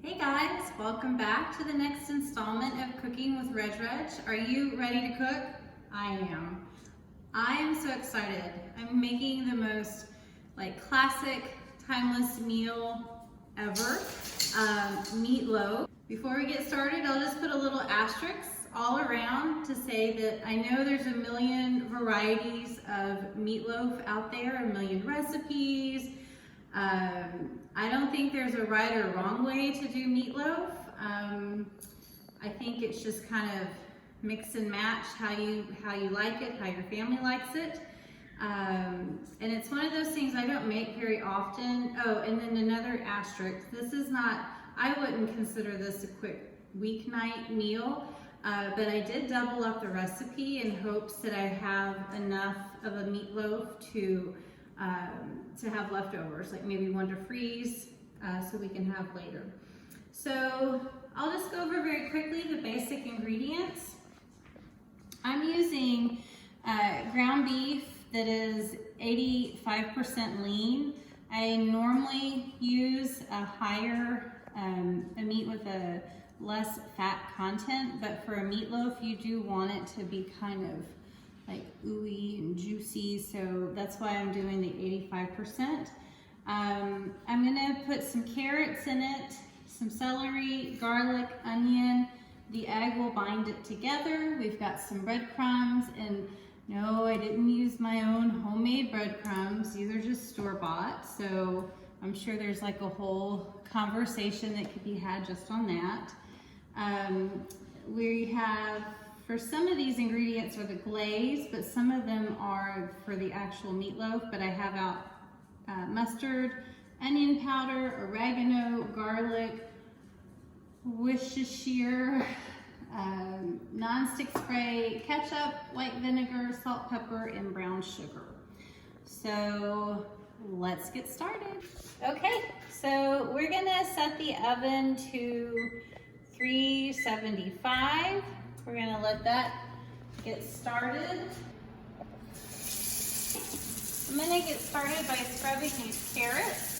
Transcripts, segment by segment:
Hey guys, welcome back to the next installment of Cooking with RegReg. Are you ready to cook? I am. I am so excited. I'm making the most classic, timeless meal ever, meatloaf. Before we get started, I'll just put a little asterisk all around to say that I know there's a million varieties of meatloaf out there, a million recipes. I don't think there's a right or wrong way to do meatloaf. I think it's just kind of mix and match how you like it, how your family likes it. And it's one of those things I don't make very often. Oh, and then another asterisk. This is not, I wouldn't consider this a quick weeknight meal, but I did double up the recipe in hopes that I have enough of a meatloaf to have leftovers, like maybe one to freeze so we can have later. So I'll just go over very quickly the basic ingredients. I'm using ground beef that is 85% lean. I normally use a higher, a meat with a less fat content, but for a meatloaf you do want it to be kind of like ooey and juicy, so that's why I'm doing the 85%. I'm gonna put some carrots in it, some celery, garlic, onion. The egg will bind it together. We've got some breadcrumbs, and no, I didn't use my own homemade breadcrumbs. These are just store-bought, so I'm sure there's like a whole conversation that could be had just on that. We have, for some of these ingredients are the glaze, but some of them are for the actual meatloaf, but I have out mustard, onion powder, oregano, garlic, Worcestershire, non-stick spray, ketchup, white vinegar, salt, pepper, and brown sugar. So let's get started. Okay, so we're gonna set the oven to 375. We're gonna let that get started. I'm gonna get started by scrubbing these carrots.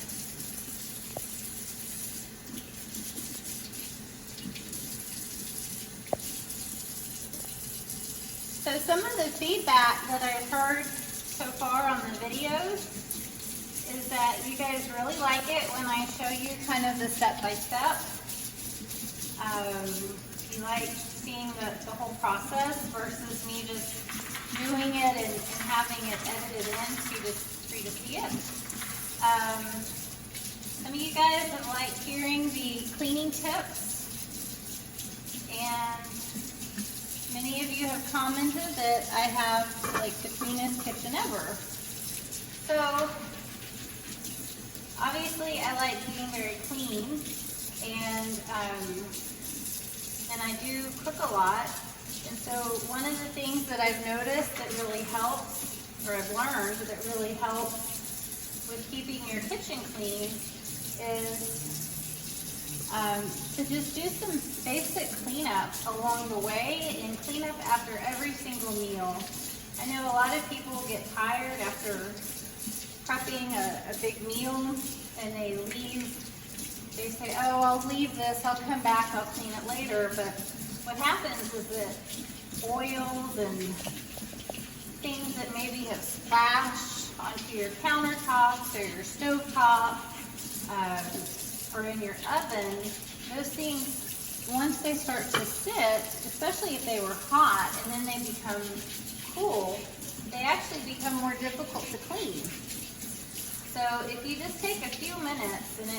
So some of the feedback that I've heard so far on the videos is that you guys really like it when I show you kind of the step-by-step. You like seeing the whole process versus me just doing it and having it edited in for you to see it. Some of you guys have liked hearing the cleaning tips, and many of you have commented that I have like the cleanest kitchen ever. So obviously I like being very clean, and I do cook a lot. And so one of the things that I've noticed that really helps, or I've learned that really helps with keeping your kitchen clean is to just do some basic cleanup along the way and clean up after every single meal. I know a lot of people get tired after prepping a big meal and they say, oh, I'll leave this, I'll come back, I'll clean it later. But what happens is that oils and things that maybe have splashed onto your countertops or your stovetop or in your oven, those things, once they start to sit, especially if they were hot and then they become cool, they actually become more difficult to clean. So if you just take a few minutes, and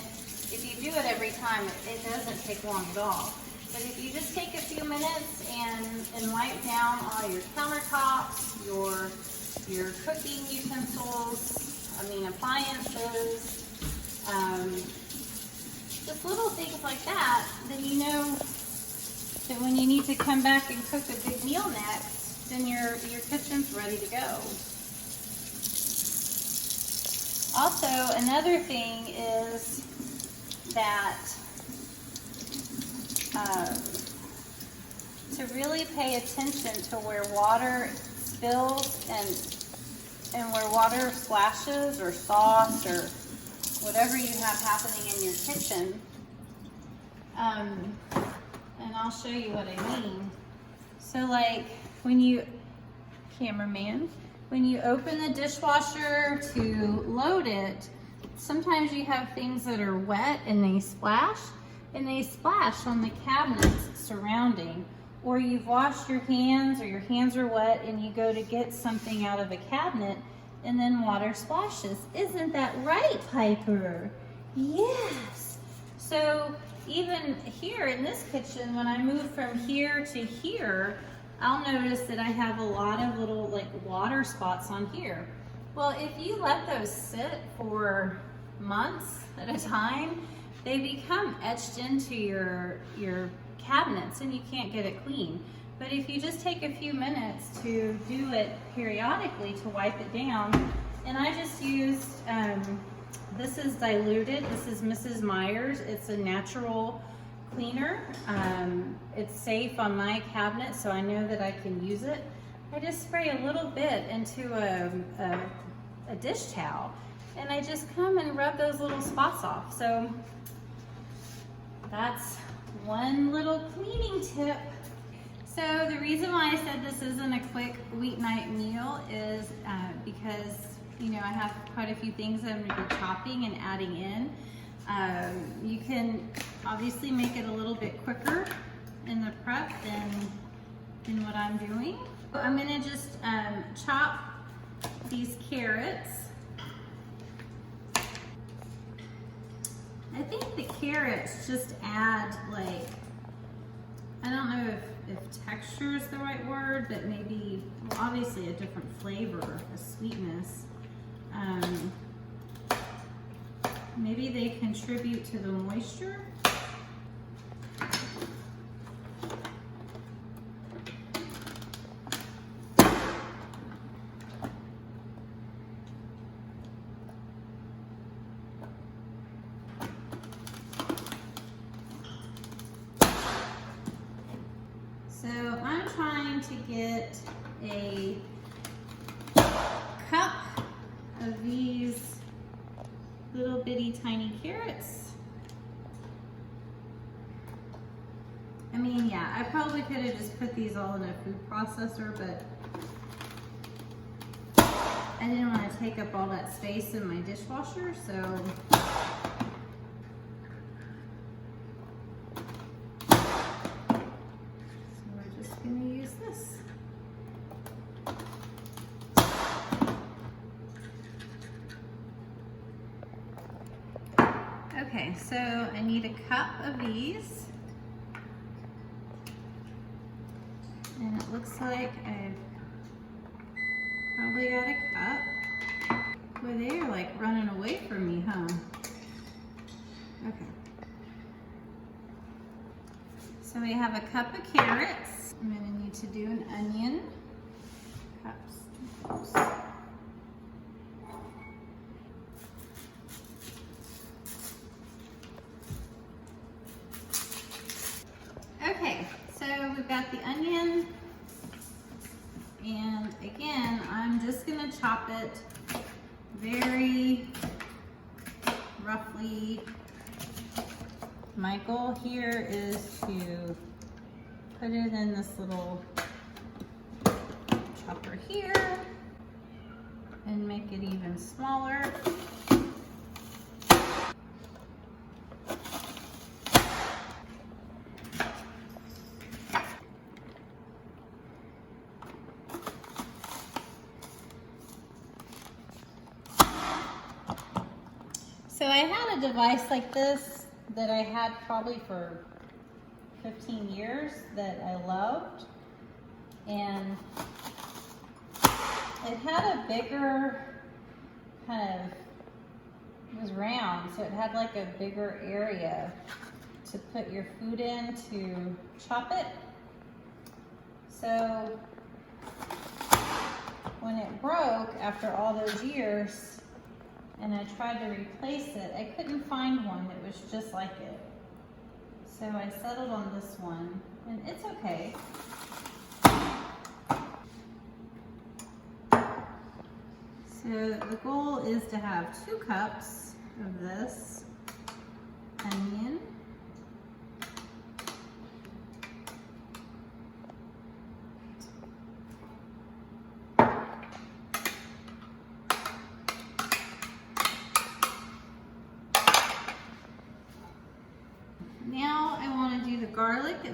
if you do it every time, it doesn't take long at all. But if you just take a few minutes and wipe down all your countertops, your cooking utensils, appliances, just little things like that, then you know that when you need to come back and cook a big meal next, then your kitchen's ready to go. Also, another thing is that to really pay attention to where water spills and where water splashes or sauce or whatever you have happening in your kitchen, And I'll show you what I mean. So like when you, cameraman, when you open the dishwasher to load it, sometimes you have things that are wet and they splash on the cabinets surrounding. Or you've washed your hands or your hands are wet and you go to get something out of a cabinet and then water splashes. Isn't that right, Piper? Yes. So even here in this kitchen, when I move from here to here, I'll notice that I have a lot of little like water spots on here. Well, if you let those sit for months at a time, they become etched into your cabinets and you can't get it clean. But if you just take a few minutes to do it periodically to wipe it down, and I just used, this is diluted, this is Mrs. Meyer's, it's a natural cleaner. It's safe on my cabinet, so I know that I can use it. I just spray a little bit into a dish towel, and I just come and rub those little spots off. So that's one little cleaning tip. So the reason why I said this isn't a quick weeknight meal is because, you know, I have quite a few things that I'm going to be chopping and adding in. You can obviously make it a little bit quicker in the prep than what I'm doing. So I'm going to just chop these carrots. I think the carrots just add, like, I don't know if texture is the right word, but maybe, well, obviously a different flavor, a sweetness. Maybe they contribute to the moisture. So I'm trying to get a cup of these little bitty tiny carrots. I mean, yeah, I probably could have just put these all in a food processor, but I didn't want to take up all that space in my dishwasher, so we're just going to use this. Okay, so I need a cup of these, and it looks like I've probably got a cup. Boy, they are like running away from me, huh? Okay. So we have a cup of carrots. I'm gonna need to do an onion. Cups. Okay, so we've got the onion, and again, I'm just gonna chop it very roughly. My goal here is to put it in this little chopper here and make it even smaller. So I had a device like this that I had probably for 15 years that I loved, and it had a bigger it was round, so it had like a bigger area to put your food in to chop it. So when it broke after all those years, and I tried to replace it, I couldn't find one that was just like it. So I settled on this one, and it's okay. So the goal is to have 2 cups of this onion.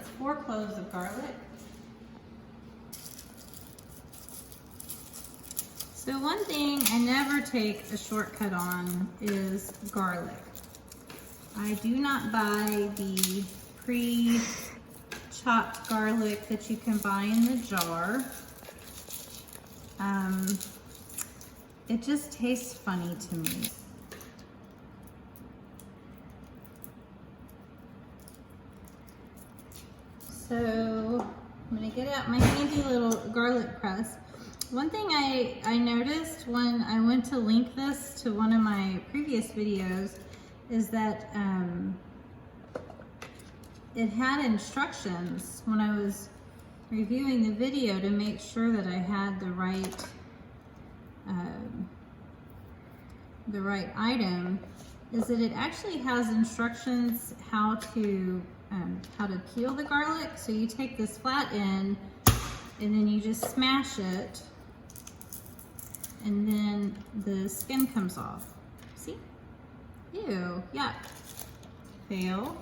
it's 4 cloves of garlic. So one thing I never take a shortcut on is garlic. I do not buy the pre-chopped garlic that you can buy in the jar. It just tastes funny to me. So I'm gonna get out my handy little garlic press. One thing I noticed when I went to link this to one of my previous videos is that it had instructions when I was reviewing the video to make sure that I had the right item, is that it actually has instructions how to peel the garlic. So you take this flat end and then you just smash it, and then the skin comes off. See? Ew, yuck. Fail.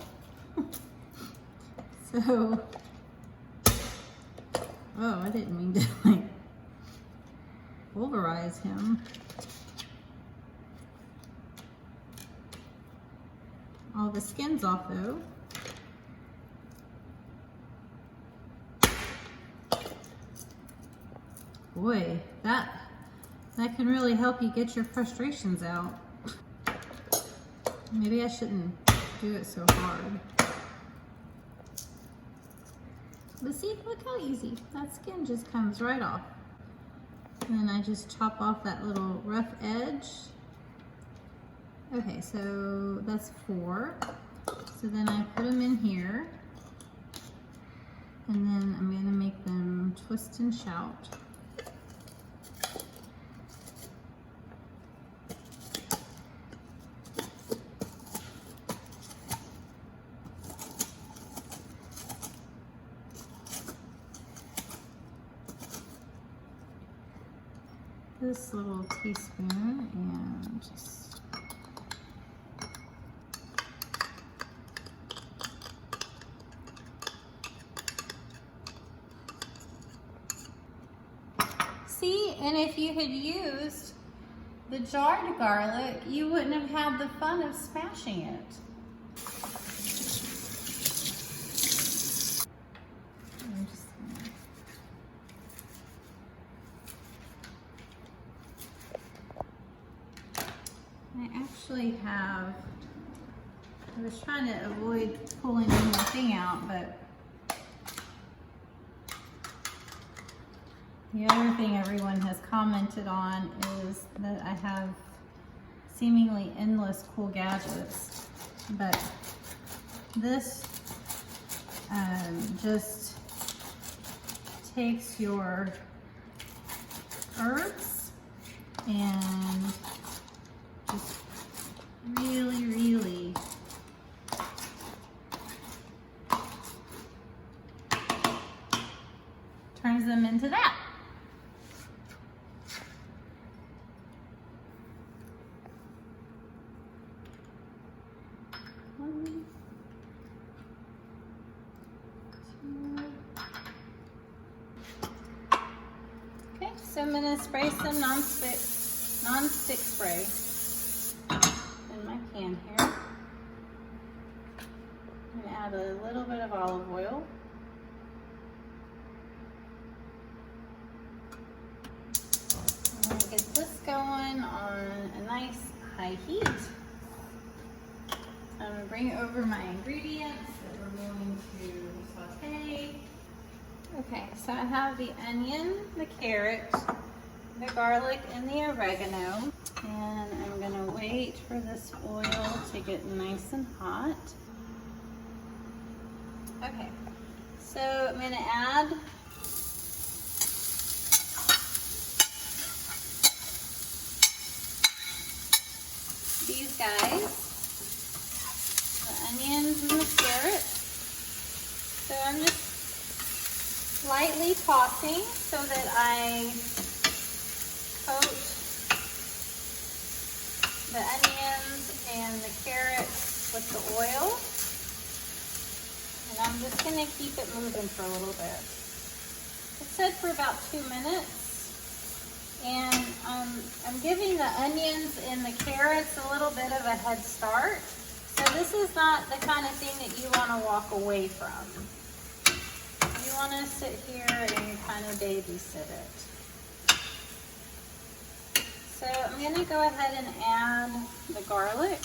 So, oh, I didn't mean to like pulverize him. All the skin's off though. Boy, that can really help you get your frustrations out. Maybe I shouldn't do it so hard. But see, look how easy. That skin just comes right off. And then I just chop off that little rough edge. Okay, so that's 4. So then I put them in here. And then I'm gonna make them twist and shout. This little teaspoon and just see, and if you had used the jarred garlic, you wouldn't have had the fun of smashing it. I was trying to avoid pulling the whole thing out, but the other thing everyone has commented on is that I have seemingly endless cool gadgets, but this just takes your herbs and just really turns them into that. One, two. Okay, so I'm gonna spray some non-stick spray in my pan here. I'm gonna add a little bit of olive oil. I'm gonna get this going on a nice high heat. I'm gonna bring over my ingredients that we're going to saute. Okay, so I have the onion, the carrot, the garlic, and the oregano. And I'm gonna wait for this oil to get nice and hot. Okay, so I'm gonna add these guys, the onions and the carrots. So I'm just lightly tossing so that I coat the onions and the carrots with the oil. And And I'm just gonna keep it moving for a little bit. It said for about 2 minutes. And I'm giving the onions and the carrots a little bit of a head start. So this is not the kind of thing that you want to walk away from. You want to sit here and kind of babysit it. So I'm going to go ahead and add the garlic.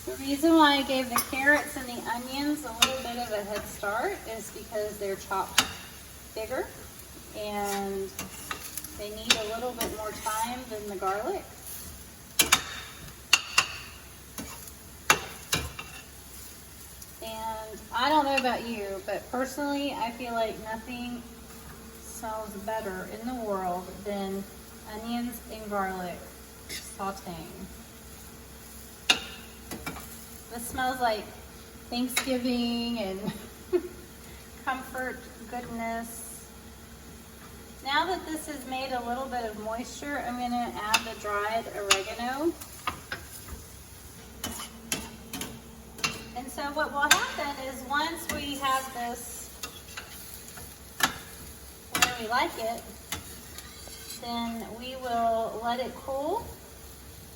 The reason why I gave the carrots and the onions a little bit of a head start is because they're chopped bigger and they need a little bit more time than the garlic. And I don't know about you, but personally I feel like nothing smells better in the world than onions and garlic sauteing. This smells like Thanksgiving and comfort, goodness. Now that this has made a little bit of moisture, I'm going to add the dried oregano. And so what will happen is once we have this where we like it, then we will let it cool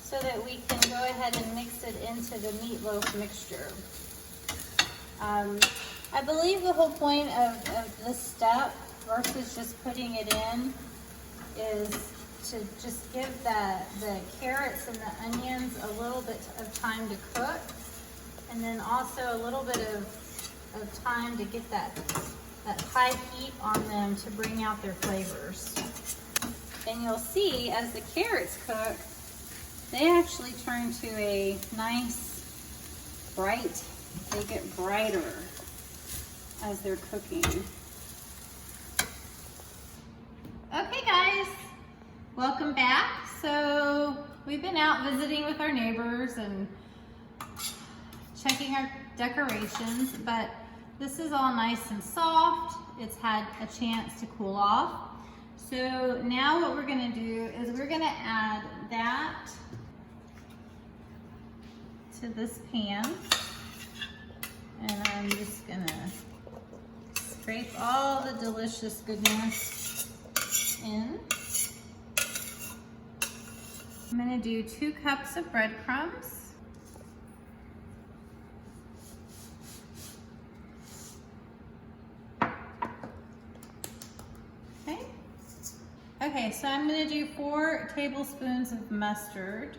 so that we can go ahead and mix it into the meatloaf mixture. I believe the whole point of this step versus just putting it in is to just give the carrots and the onions a little bit of time to cook, and then also a little bit of time to get that high heat on them to bring out their flavors. And you'll see as the carrots cook, they actually turn to a nice bright, they get brighter as they're cooking. Okay guys, welcome back. So we've been out visiting with our neighbors and checking our decorations, but this is all nice and soft. It's had a chance to cool off. So now what we're gonna do is we're gonna add that to this pan, and I'm just gonna scrape all the delicious goodness in. I'm gonna do 2 cups of breadcrumbs. Okay. Okay, so I'm gonna do 4 tablespoons of mustard.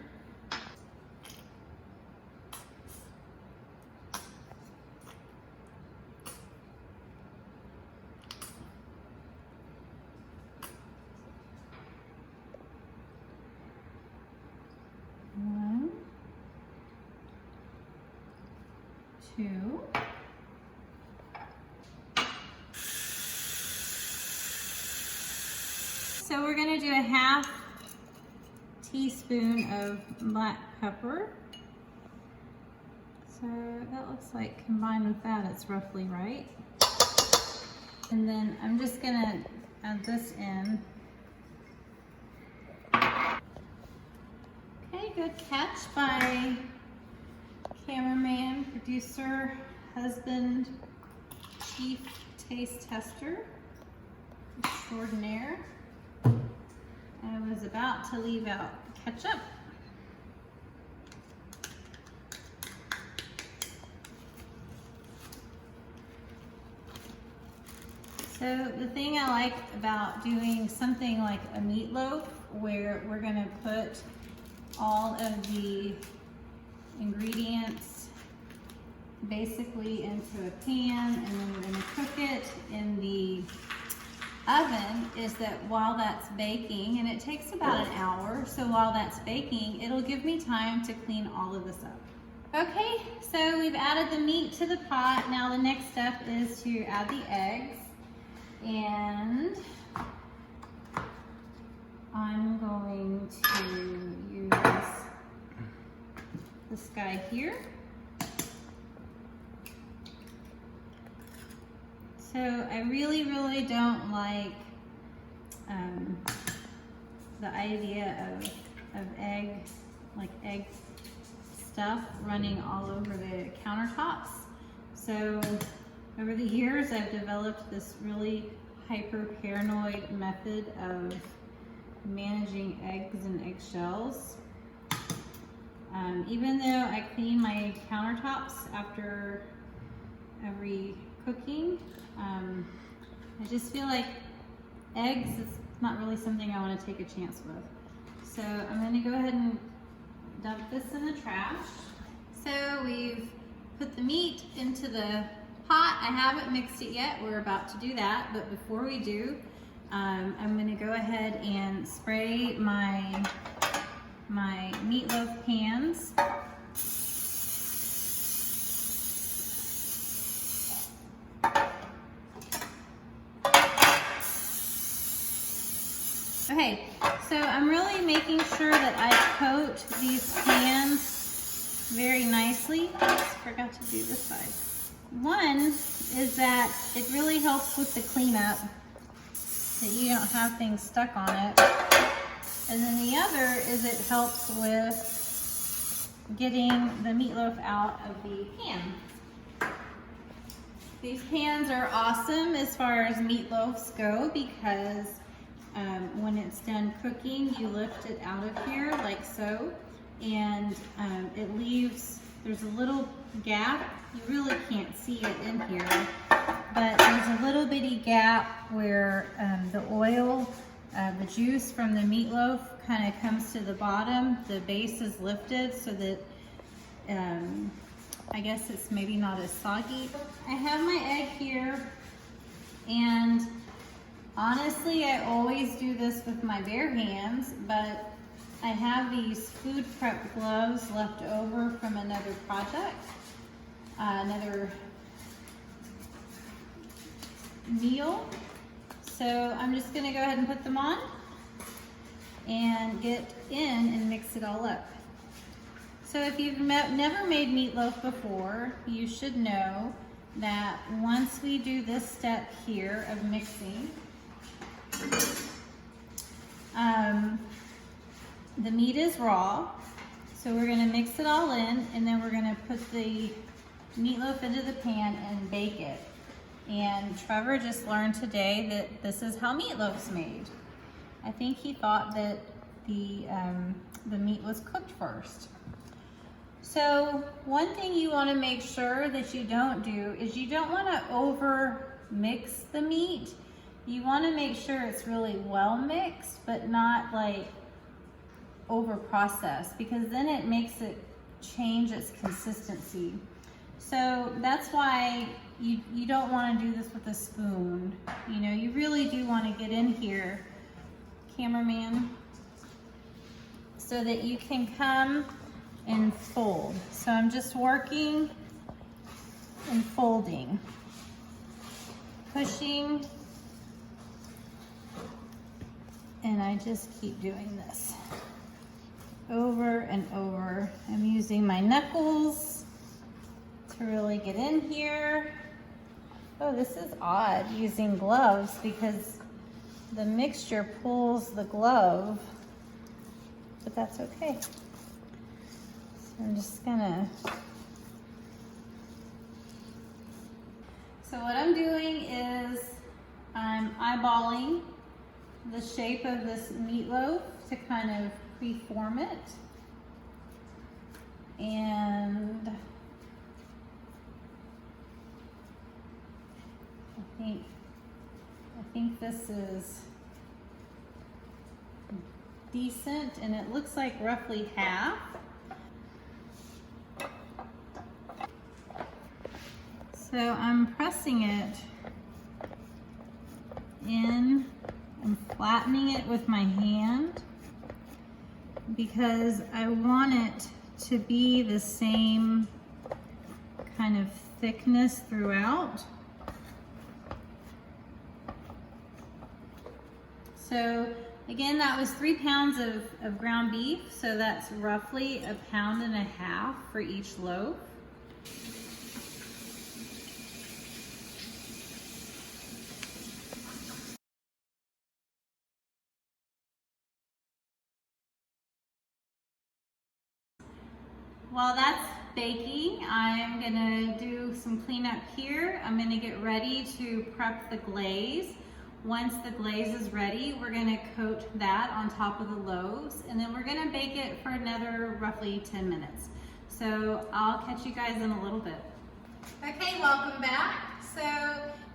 Two. So we're going to do a 1/2 teaspoon of black pepper. So that looks like combined with that, it's roughly right. And then I'm just going to add this in. Okay, good catch by cameraman, producer, husband, chief taste tester extraordinaire. I was about to leave out ketchup. So the thing I like about doing something like a meatloaf, where we're going to put all of the ingredients basically into a pan and then we're going to cook it in the oven, is that while that's baking, and it takes about an hour, so while that's baking, it'll give me time to clean all of this up. Okay, so we've added the meat to the pot. Now the next step is to add the eggs, and I'm going to use this guy here. So I really don't like the idea of of egg stuff running all over the countertops. So over the years, I've developed this really hyper paranoid method of managing eggs and eggshells. Even though I clean my countertops after every cooking, I just feel like eggs is not really something I want to take a chance with. So I'm going to go ahead and dump this in the trash. So we've put the meat into the pot. I haven't mixed it yet. We're about to do that, but before we do, I'm going to go ahead and spray my meatloaf pans. Okay, so I'm really making sure that I coat these pans very nicely. I forgot to do this side. One is that it really helps with the cleanup, that you don't have things stuck on it. And then the other is it helps with getting the meatloaf out of the pan. These pans are awesome as far as meatloafs go because when it's done cooking, you lift it out of here like so, and it leaves, there's a little gap. You really can't see it in here, but there's a little bitty gap where the oil, the juice from the meatloaf kind of comes to the bottom. The base is lifted so that I guess it's maybe not as soggy. I have my egg here, and honestly, I always do this with my bare hands, but I have these food prep gloves left over from another project, another meal. So I'm just gonna go ahead and put them on and get in and mix it all up. So if you've never made meatloaf before, you should know that once we do this step here of mixing, the meat is raw, so we're gonna mix it all in, and then we're gonna put the meatloaf into the pan and bake it. And Trevor just learned today that this is how meatloaf's made. I think he thought that the meat was cooked first. So one thing you want to make sure that you don't do is you don't want to over mix the meat. You want to make sure it's really well mixed, but not like over processed, because then it makes it change its consistency. So that's why you don't want to do this with a spoon. You know, you really do want to get in here, cameraman, so that you can come and fold. So I'm just working and folding, pushing, and I just keep doing this over and over. I'm using my knuckles to really get in here. Oh, this is odd using gloves because the mixture pulls the glove, but that's okay. So I'm just gonna, so what I'm doing is I'm eyeballing the shape of this meatloaf to kind of preform it. And I think this is decent, and it looks like roughly half. So I'm pressing it in and flattening it with my hand because I want it to be the same kind of thickness throughout. So again, that was 3 pounds of ground beef, so that's roughly 1.5 pounds for each loaf. while that's baking, I'm gonna do some cleanup here. I'm gonna get ready to prep the glaze. Once the glaze is ready, we're gonna coat that on top of the loaves, and then we're gonna bake it for another roughly 10 minutes. So I'll catch you guys in a little bit. Okay, welcome back. So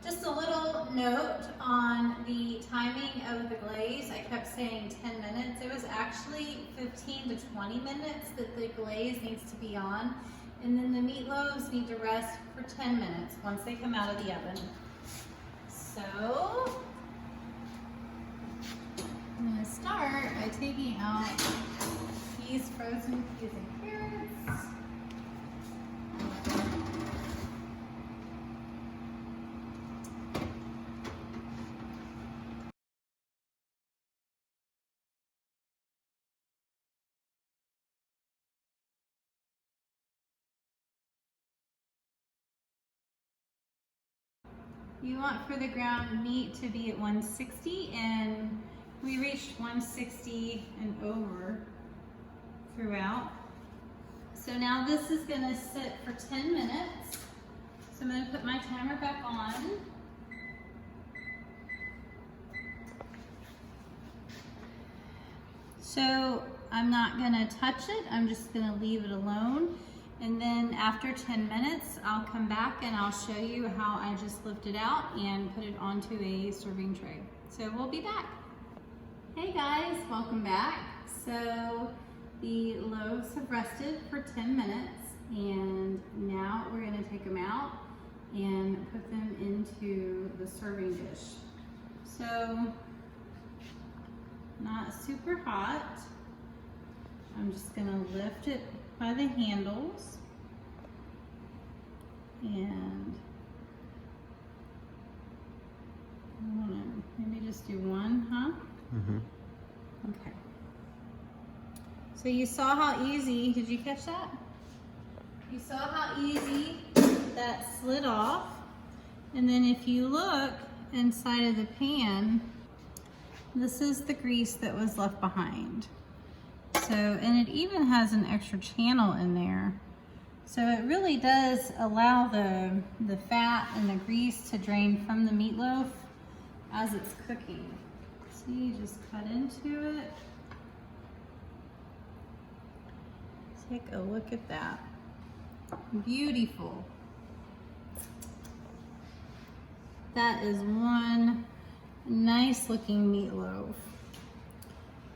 just a little note on the timing of the glaze. I kept saying 10 minutes. It was actually 15 to 20 minutes that the glaze needs to be on. And then the meatloaves need to rest for 10 minutes once they come out of the oven. So I'm gonna start by taking out these frozen peas and carrots. You want for the ground meat to be at 160, and we reached 160 and over throughout. So now this is gonna sit for 10 minutes. So I'm gonna put my timer back on. So I'm not gonna touch it, I'm just gonna leave it alone. And then after 10 minutes, I'll come back and I'll show you how I just lifted out and put it onto a serving tray. So we'll be back. Hey guys, welcome back. So the loaves have rested for 10 minutes, and now we're gonna take them out and put them into the serving dish. So, not super hot. I'm just gonna lift it by the handles, and I wanna maybe just do one, huh? Mm-hmm. Okay. So you saw how easy, did you catch that? You saw how easy that slid off, and then if you look inside of the pan, this is the grease that was left behind. So, and it even has an extra channel in there. So it really does allow the fat and the grease to drain from the meatloaf as it's cooking. So you just cut into it. Take a look at that. Beautiful. That is one nice looking meatloaf.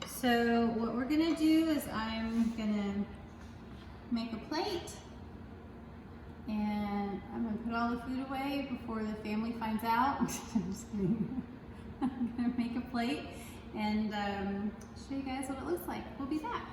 So what we're gonna do is I'm gonna make a plate, and I'm gonna put all the food away before the family finds out. I'm just kidding. I'm gonna make a plate and show you guys what it looks like. We'll be back.